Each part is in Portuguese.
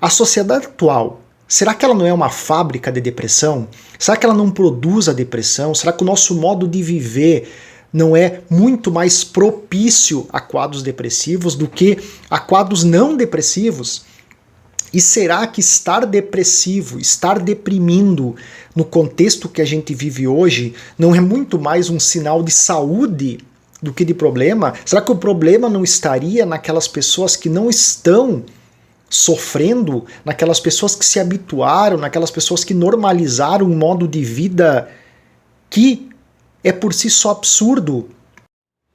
A sociedade atual, será que ela não é uma fábrica de depressão? Será que ela não produz a depressão? Será que o nosso modo de viver não é muito mais propício a quadros depressivos do que a quadros não depressivos? E será que estar depressivo, estar deprimindo no contexto que a gente vive hoje não é muito mais um sinal de saúde do que de problema? Será que o problema não estaria naquelas pessoas que não estão sofrendo, naquelas pessoas que se habituaram, naquelas pessoas que normalizaram um modo de vida que é por si só absurdo?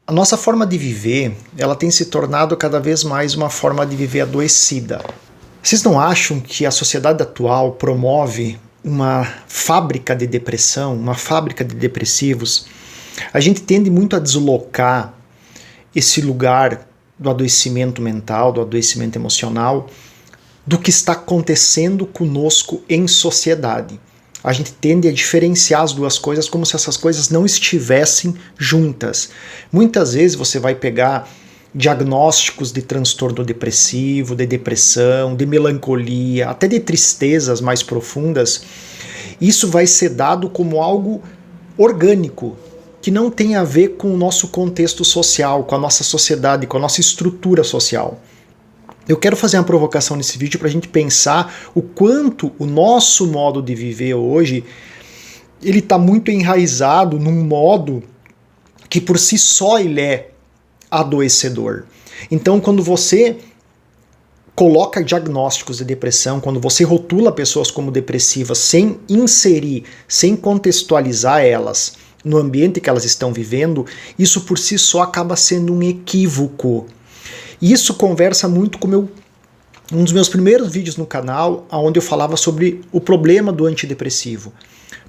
A nossa forma de viver, ela tem se tornado cada vez mais uma forma de viver adoecida. Vocês não acham que a sociedade atual promove uma fábrica de depressão, uma fábrica de depressivos? A gente tende muito a deslocar esse lugar do adoecimento mental, do adoecimento emocional, do que está acontecendo conosco em sociedade. A gente tende a diferenciar as duas coisas como se essas coisas não estivessem juntas. Muitas vezes você vai pegar diagnósticos de transtorno depressivo, de depressão, de melancolia, até de tristezas mais profundas. Isso vai ser dado como algo orgânico, que não tem a ver com o nosso contexto social, com a nossa sociedade, com a nossa estrutura social. Eu quero fazer uma provocação nesse vídeo para a gente pensar o quanto o nosso modo de viver hoje ele está muito enraizado num modo que por si só ele é adoecedor. Então, quando você coloca diagnósticos de depressão, quando você rotula pessoas como depressivas sem inserir, sem contextualizar elas no ambiente que elas estão vivendo, isso por si só acaba sendo um equívoco. E isso conversa muito com um dos meus primeiros vídeos no canal, onde eu falava sobre o problema do antidepressivo.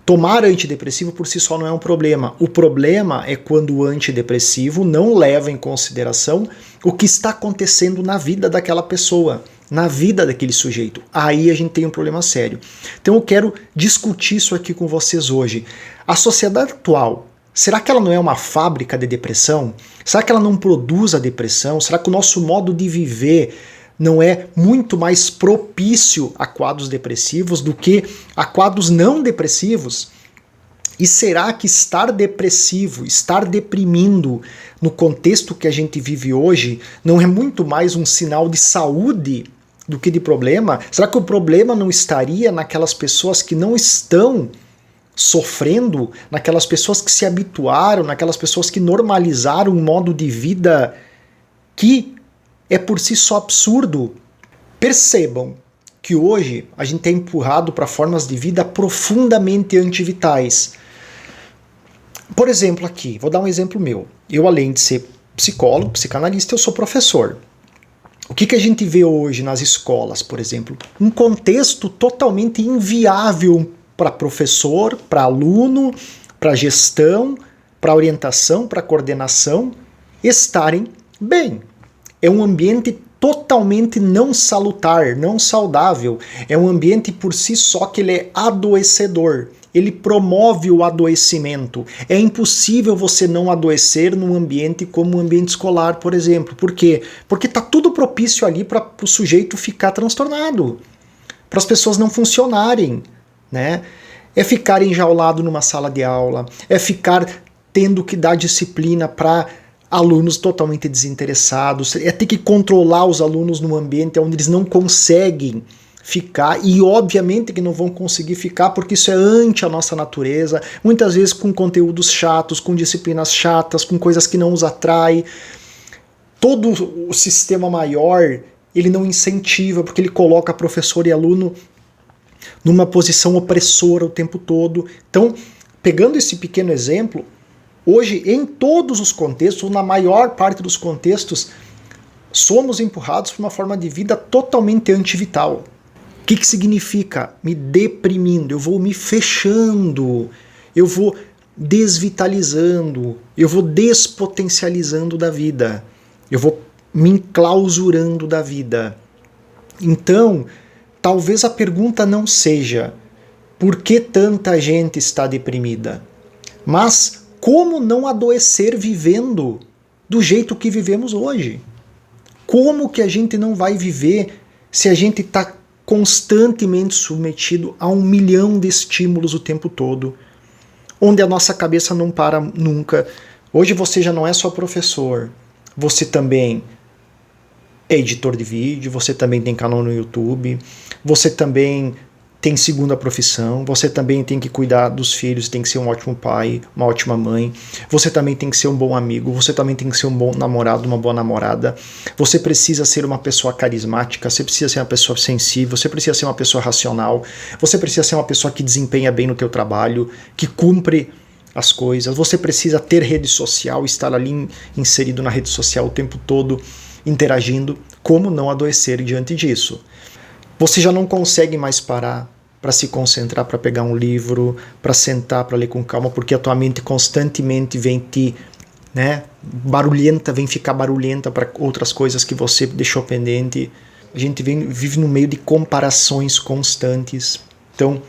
Tomar antidepressivo por si só não é um problema. O problema é quando o antidepressivo não leva em consideração o que está acontecendo na vida daquela pessoa, na vida daquele sujeito. Aí a gente tem um problema sério. Então eu quero discutir isso aqui com vocês hoje. A sociedade atual, será que ela não é uma fábrica de depressão? Será que ela não produz a depressão? Será que o nosso modo de viver não é muito mais propício a quadros depressivos do que a quadros não depressivos? E será que estar depressivo, estar deprimindo no contexto que a gente vive hoje não é muito mais um sinal de saúde do que de problema? Será que o problema não estaria naquelas pessoas que não estão sofrendo, naquelas pessoas que se habituaram, naquelas pessoas que normalizaram um modo de vida que é por si só absurdo? Percebam que hoje a gente é empurrado para formas de vida profundamente antivitais. Por exemplo aqui, vou dar um exemplo meu. Eu, além de ser psicólogo, psicanalista, eu sou professor. O que a gente vê hoje nas escolas, por exemplo? Um contexto totalmente inviável para professor, para aluno, para gestão, para orientação, para coordenação estarem bem. É um ambiente totalmente não salutar, não saudável. É um ambiente por si só que ele é adoecedor. Ele promove o adoecimento. É impossível você não adoecer num ambiente como o ambiente escolar, por exemplo. Por quê? Porque está tudo propício ali para o sujeito ficar transtornado, para as pessoas não funcionarem, né? É ficar enjaulado numa sala de aula, é ficar tendo que dar disciplina para alunos totalmente desinteressados, é ter que controlar os alunos num ambiente onde eles não conseguem ficar, e obviamente que não vão conseguir ficar porque isso é ante a nossa natureza, muitas vezes com conteúdos chatos, com disciplinas chatas, com coisas que não os atraem. Todo o sistema maior, ele não incentiva, porque ele coloca professor e aluno numa posição opressora o tempo todo. Então, pegando esse pequeno exemplo, hoje, em todos os contextos, ou na maior parte dos contextos, somos empurrados para uma forma de vida totalmente antivital. O que significa? Me deprimindo, eu vou me fechando, eu vou desvitalizando, eu vou despotencializando da vida, eu vou me enclausurando da vida. Então, talvez a pergunta não seja por que tanta gente está deprimida, mas como não adoecer vivendo do jeito que vivemos hoje? Como que a gente não vai viver se a gente está constantemente submetido a 1 milhão de estímulos o tempo todo, onde a nossa cabeça não para nunca. Hoje você já não é só professor, você também é editor de vídeo, você também tem canal no YouTube, você também tem segunda profissão, você também tem que cuidar dos filhos, tem que ser um ótimo pai, uma ótima mãe, você também tem que ser um bom amigo, você também tem que ser um bom namorado, uma boa namorada, você precisa ser uma pessoa carismática, você precisa ser uma pessoa sensível, você precisa ser uma pessoa racional, você precisa ser uma pessoa que desempenha bem no teu trabalho, que cumpre as coisas, você precisa ter rede social, estar ali inserido na rede social o tempo todo, interagindo. Como não adoecer diante disso? Você já não consegue mais parar para se concentrar, para pegar um livro, para sentar, para ler com calma, porque a tua mente constantemente vem te, barulhenta, vem ficar barulhenta para outras coisas que você deixou pendente. A gente vive no meio de comparações constantes. Então,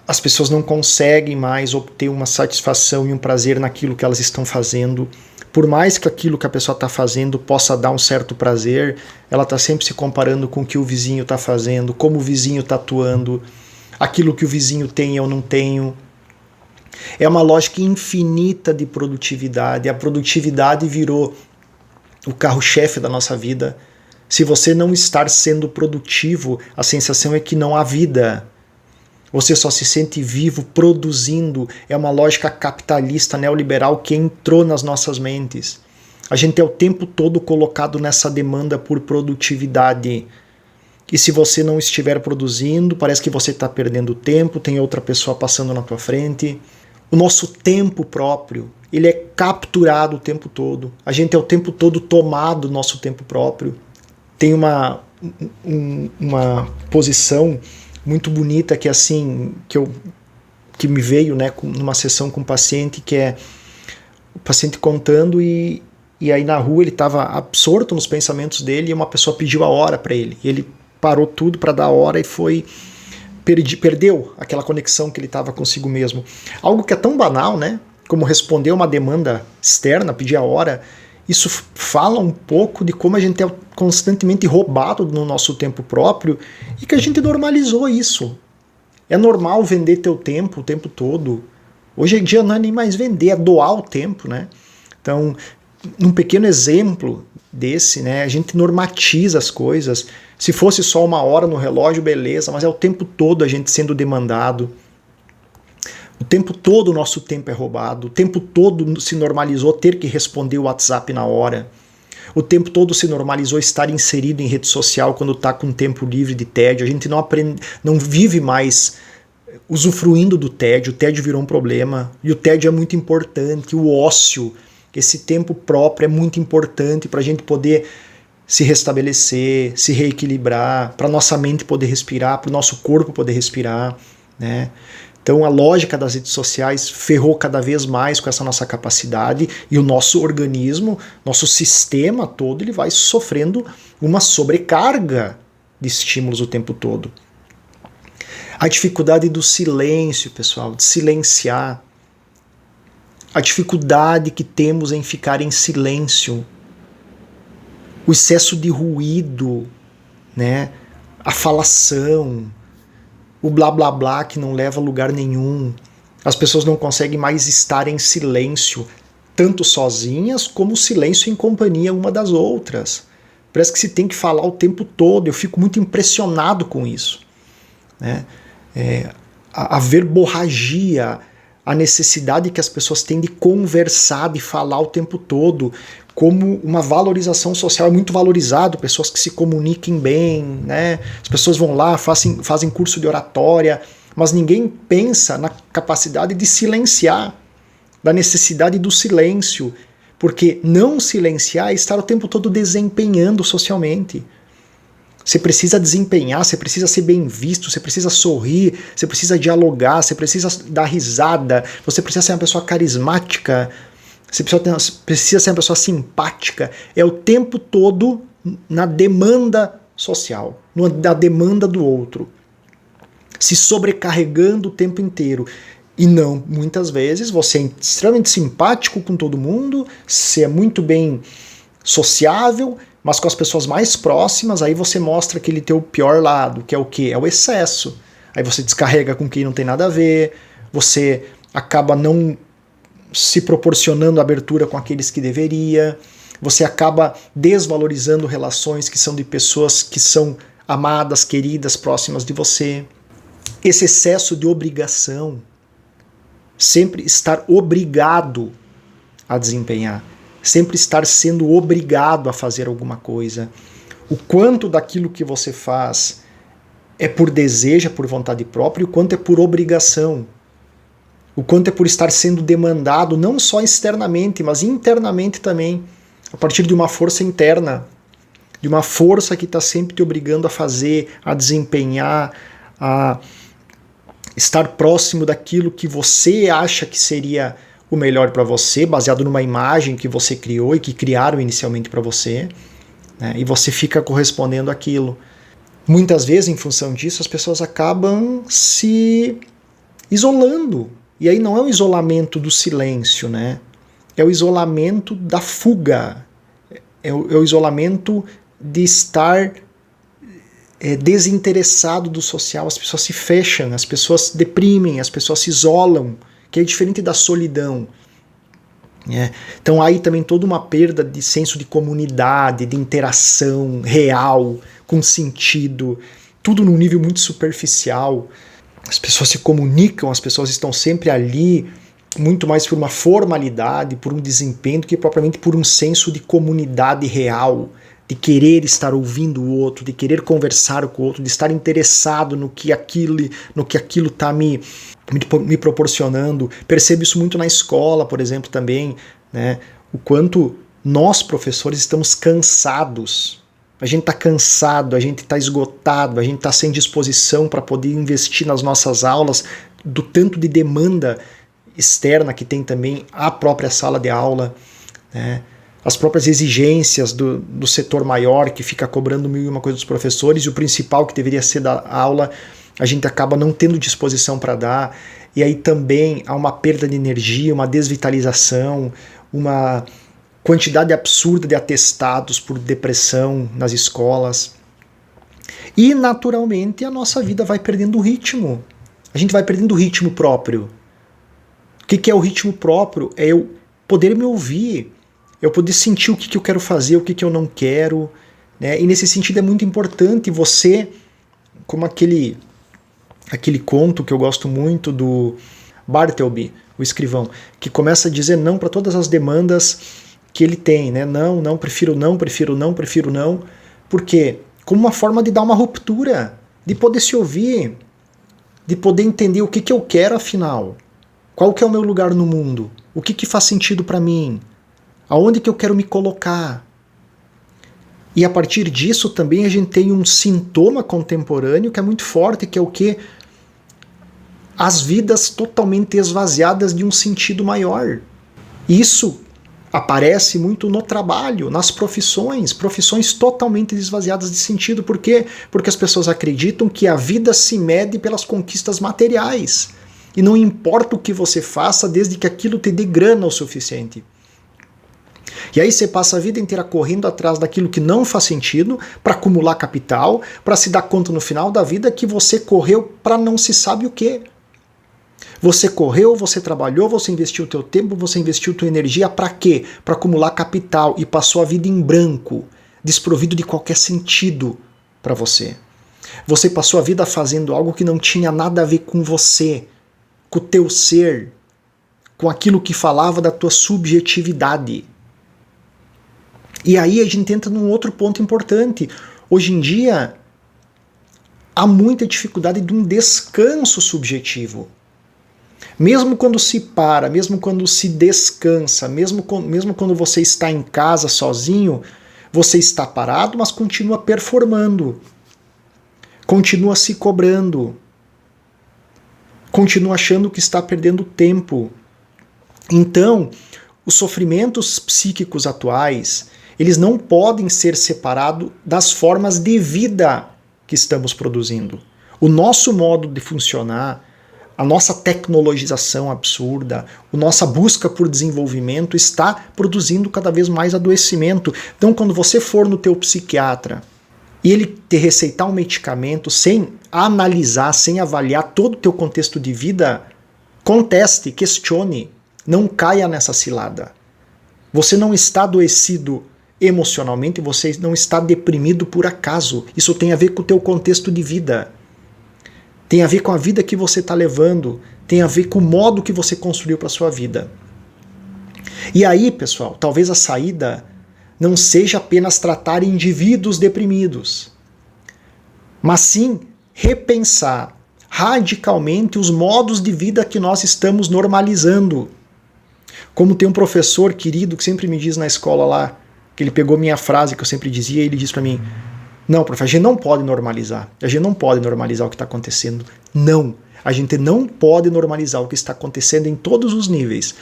as pessoas não conseguem mais obter uma satisfação e um prazer naquilo que elas estão fazendo. Por mais que aquilo que a pessoa está fazendo possa dar um certo prazer, ela está sempre se comparando com o que o vizinho está fazendo, como o vizinho está atuando, aquilo que o vizinho tem eu não tenho. É uma lógica infinita de produtividade. A produtividade virou o carro-chefe da nossa vida. Se você não estar sendo produtivo, a sensação é que não há vida. Você só se sente vivo produzindo. É uma lógica capitalista, neoliberal que entrou nas nossas mentes. A gente é o tempo todo colocado nessa demanda por produtividade. E se você não estiver produzindo, parece que você está perdendo tempo, tem outra pessoa passando na tua frente. O nosso tempo próprio, ele é capturado o tempo todo. A gente é o tempo todo tomado do nosso tempo próprio. Tem uma posição muito bonita que assim que me veio, numa sessão com um paciente, que é o paciente contando e aí na rua ele estava absorto nos pensamentos dele e uma pessoa pediu a hora para ele. E ele parou tudo para dar a hora e perdeu aquela conexão que ele estava consigo mesmo. Algo que é tão banal, como responder uma demanda externa, pedir a hora. Isso fala um pouco de como a gente é constantemente roubado no nosso tempo próprio e que a gente normalizou isso. É normal vender teu tempo o tempo todo. Hoje em dia não é nem mais vender, é doar o tempo, Então, num pequeno exemplo desse, a gente normatiza as coisas. Se fosse só 1 hora no relógio, beleza, mas é o tempo todo a gente sendo demandado. O tempo todo o nosso tempo é roubado, o tempo todo se normalizou ter que responder o WhatsApp na hora. O tempo todo se normalizou estar inserido em rede social quando está com tempo livre de tédio. A gente não vive mais usufruindo do tédio. O tédio virou um problema e o tédio é muito importante. O ócio, esse tempo próprio é muito importante para a gente poder se restabelecer, se reequilibrar, para nossa mente poder respirar, para o nosso corpo poder respirar, Então a lógica das redes sociais ferrou cada vez mais com essa nossa capacidade e o nosso organismo, nosso sistema todo, ele vai sofrendo uma sobrecarga de estímulos o tempo todo. A dificuldade do silêncio, pessoal, de silenciar. A dificuldade que temos em ficar em silêncio. O excesso de ruído, a falação, o blá blá blá que não leva a lugar nenhum. As pessoas não conseguem mais estar em silêncio, tanto sozinhas como silêncio em companhia uma das outras. Parece que se tem que falar o tempo todo. Eu fico muito impressionado com isso. A verborragia, a necessidade que as pessoas têm de conversar, de falar o tempo todo, como uma valorização social. É muito valorizado pessoas que se comuniquem bem, As pessoas vão lá, fazem curso de oratória, mas ninguém pensa na capacidade de silenciar, da necessidade do silêncio, porque não silenciar é estar o tempo todo desempenhando socialmente. Você precisa desempenhar, você precisa ser bem visto, você precisa sorrir, você precisa dialogar, você precisa dar risada, você precisa ser uma pessoa carismática, você precisa ser uma pessoa simpática. É o tempo todo na demanda social, na demanda do outro, se sobrecarregando o tempo inteiro. E não, muitas vezes você é extremamente simpático com todo mundo, você é muito bem sociável, Mas com as pessoas mais próximas, aí você mostra aquele teu pior lado, que é o quê? É o excesso. Aí você descarrega com quem não tem nada a ver, você acaba não se proporcionando abertura com aqueles que deveria, você acaba desvalorizando relações que são de pessoas que são amadas, queridas, próximas de você. Esse excesso de obrigação, sempre estar obrigado a desempenhar, sempre estar sendo obrigado a fazer alguma coisa. O quanto daquilo que você faz é por desejo, é por vontade própria, e o quanto é por obrigação. O quanto é por estar sendo demandado, não só externamente, mas internamente também, a partir de uma força interna, de uma força que está sempre te obrigando a fazer, a desempenhar, a estar próximo daquilo que você acha que seria o melhor para você, baseado numa imagem que você criou e que criaram inicialmente para você, né? E você fica correspondendo àquilo. Muitas vezes, em função disso, as pessoas acabam se isolando. E aí não é o isolamento do silêncio, né? É o isolamento da fuga. É o isolamento de estar desinteressado do social. As pessoas se fecham, as pessoas se deprimem, as pessoas se isolam, que é diferente da solidão. Então aí também toda uma perda de senso de comunidade, de interação real, com sentido, tudo num nível muito superficial. As pessoas se comunicam, as pessoas estão sempre ali, muito mais por uma formalidade, por um desempenho, do que propriamente por um senso de comunidade real, de querer estar ouvindo o outro, de querer conversar com o outro, de estar interessado no que aquilo está me proporcionando. Percebo isso muito na escola, por exemplo, também, né? O quanto nós, professores, estamos cansados. A gente está cansado, a gente está esgotado, a gente está sem disposição para poder investir nas nossas aulas, do tanto de demanda externa que tem também a própria sala de aula, né? As próprias exigências do setor maior, que fica cobrando mil e uma coisa dos professores, e o principal, que deveria ser da aula, a gente acaba não tendo disposição para dar, e aí também há uma perda de energia, uma desvitalização, uma quantidade absurda de atestados por depressão nas escolas. E, naturalmente, a nossa vida vai perdendo o ritmo. A gente vai perdendo o ritmo próprio. O que é o ritmo próprio? É eu poder me ouvir, eu poder sentir o que eu quero fazer, o que eu não quero, né? E nesse sentido é muito importante você, como aquele conto que eu gosto muito do Bartleby, o escrivão, que começa a dizer não para todas as demandas que ele tem, né? Não, prefiro não. Por quê? Como uma forma de dar uma ruptura, de poder se ouvir, de poder entender o que eu quero afinal, qual que é o meu lugar no mundo, o que faz sentido para mim, aonde que eu quero me colocar. E a partir disso também a gente tem um sintoma contemporâneo que é muito forte, que é o quê? As vidas totalmente esvaziadas de um sentido maior. Isso aparece muito no trabalho, nas profissões totalmente esvaziadas de sentido. Por quê? Porque as pessoas acreditam que a vida se mede pelas conquistas materiais. E não importa o que você faça, desde que aquilo te dê grana o suficiente. E aí você passa a vida inteira correndo atrás daquilo que não faz sentido, para acumular capital, para se dar conta no final da vida que você correu para não se sabe o quê. Você correu, você trabalhou, você investiu o teu tempo, você investiu tua energia para quê? Para acumular capital, e passou a vida em branco, desprovido de qualquer sentido para você. Você passou a vida fazendo algo que não tinha nada a ver com você, com o teu ser, com aquilo que falava da tua subjetividade. E aí a gente entra num outro ponto importante. Hoje em dia, há muita dificuldade de um descanso subjetivo. Mesmo quando se para, mesmo quando se descansa, mesmo quando você está em casa sozinho, você está parado, mas continua performando, continua se cobrando, continua achando que está perdendo tempo. Então, os sofrimentos psíquicos atuais, eles não podem ser separados das formas de vida que estamos produzindo. O nosso modo de funcionar, A nossa tecnologização absurda, a nossa busca por desenvolvimento está produzindo cada vez mais adoecimento. Então, quando você for no teu psiquiatra e ele te receitar um medicamento sem analisar, sem avaliar todo o teu contexto de vida, conteste, questione, não caia nessa cilada. Você não está adoecido emocionalmente, você não está deprimido por acaso. Isso tem a ver com o teu contexto de vida. Tem a ver com a vida que você está levando, tem a ver com o modo que você construiu para a sua vida. E aí, pessoal, talvez a saída não seja apenas tratar indivíduos deprimidos, mas sim repensar radicalmente os modos de vida que nós estamos normalizando. Como tem um professor querido que sempre me diz na escola lá, que ele pegou minha frase que eu sempre dizia e ele diz para mim: não, professor, a gente não pode normalizar. A gente não pode normalizar o que está acontecendo. Não. A gente não pode normalizar o que está acontecendo em todos os níveis.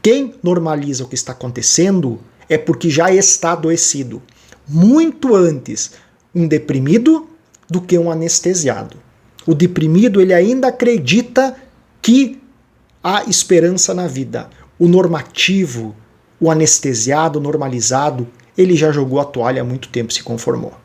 Quem normaliza o que está acontecendo é porque já está adoecido. Muito antes um deprimido do que um anestesiado. O deprimido, ele ainda acredita que há esperança na vida. O normativo, o anestesiado, o normalizado, ele já jogou a toalha há muito tempo e se conformou.